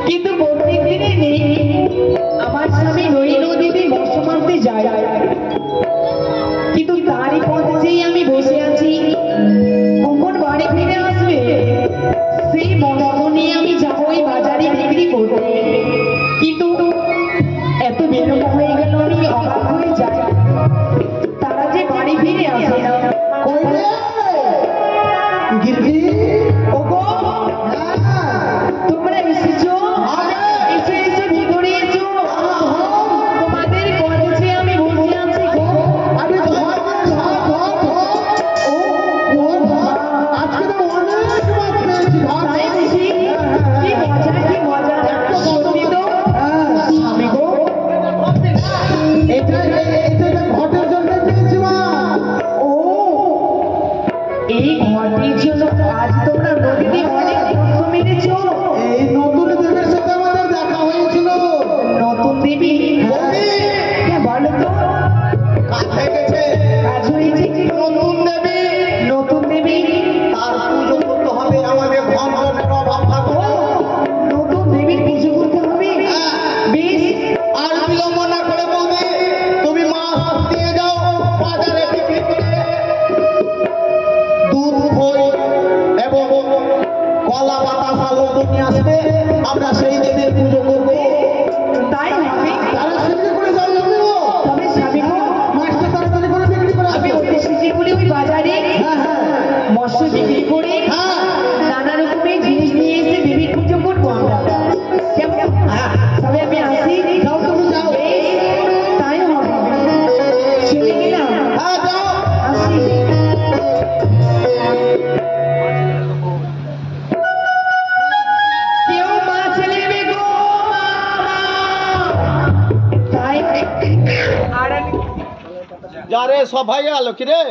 কিন্তু প্রত্যেক দিনে নেই আমার স্বামী নৈন দেবী মৎস্য মারতে যায়, কিন্তু তারই পথে যেই আমি বসে আছি কখন বাড়ি ফিরে আসবে সেই মৎস্য নিয়ে আমি যাবো ওই বাজারে বিক্রি করতে। কিন্তু এত বিলম্ব হয়ে গেল আমি অবাক হয়ে যাই, তারা যে বাড়ি ফিরে আসে না। কই রে গিরগি ওগো তোমরা এসেছো? এসো এসো ভিতরে এসো, তোমাদের কলেজে আমি বসে আছি গো। আরে ধর ও আজকে তো অনেক মাছ পেয়েছি। তাই বুঝি? কি মজা কি মজা, সত্যি তো স্বামী গো। এটা ঘটের জন্য পেয়েছি মা। ও এই ঘটির জন্য আজ তোমরা নদীতে অনেক মৎস্য মেরেছো? এই নতুন দেবের সাথে আমাদের দেখা হয়েছিল। নতুন দেবী? হ্যাঁ বলো তো, কাজ হয়ে গেছে। কাজ হয়েছে কি? নতুন দেবী নতুন দেবী তার পুজো করতে হবে, আমাদের ধন জনের অভাব থাকবে। নতুন দেবীর পুজো করতে হবে। বেশ, আর বিলম্ব না করে বলবে তুমি মাছ নিয়ে যাও বাজারে বিক্রি করে দুধ খই এবং কলা বাতাস আলু নিয়ে আসবে, আমরা সেই দিনের পুজো করবো। তাই হবে। তারা বিক্রি করে যাও যাবে গো। তবে স্বামী গো, মাছটা তাড়াতাড়ি করে বিক্রি করে আমি আসবে। ওই শিলিগুড়ি ওই বাজারে মৎস্য বিক্রি করে নানা রকমের জিনিস নিয়ে এসে দেবীর পুজো করবো আমরা, কেমন? তবে আমি আসি। যাও তুমি যাও। বেশ, তাই হবে। চলে গেলাম, হ্যাঁ যাও। আসি। কেউ মাছ নেবে গো, মা। তাই আর যারে সবাই আলো কি রে?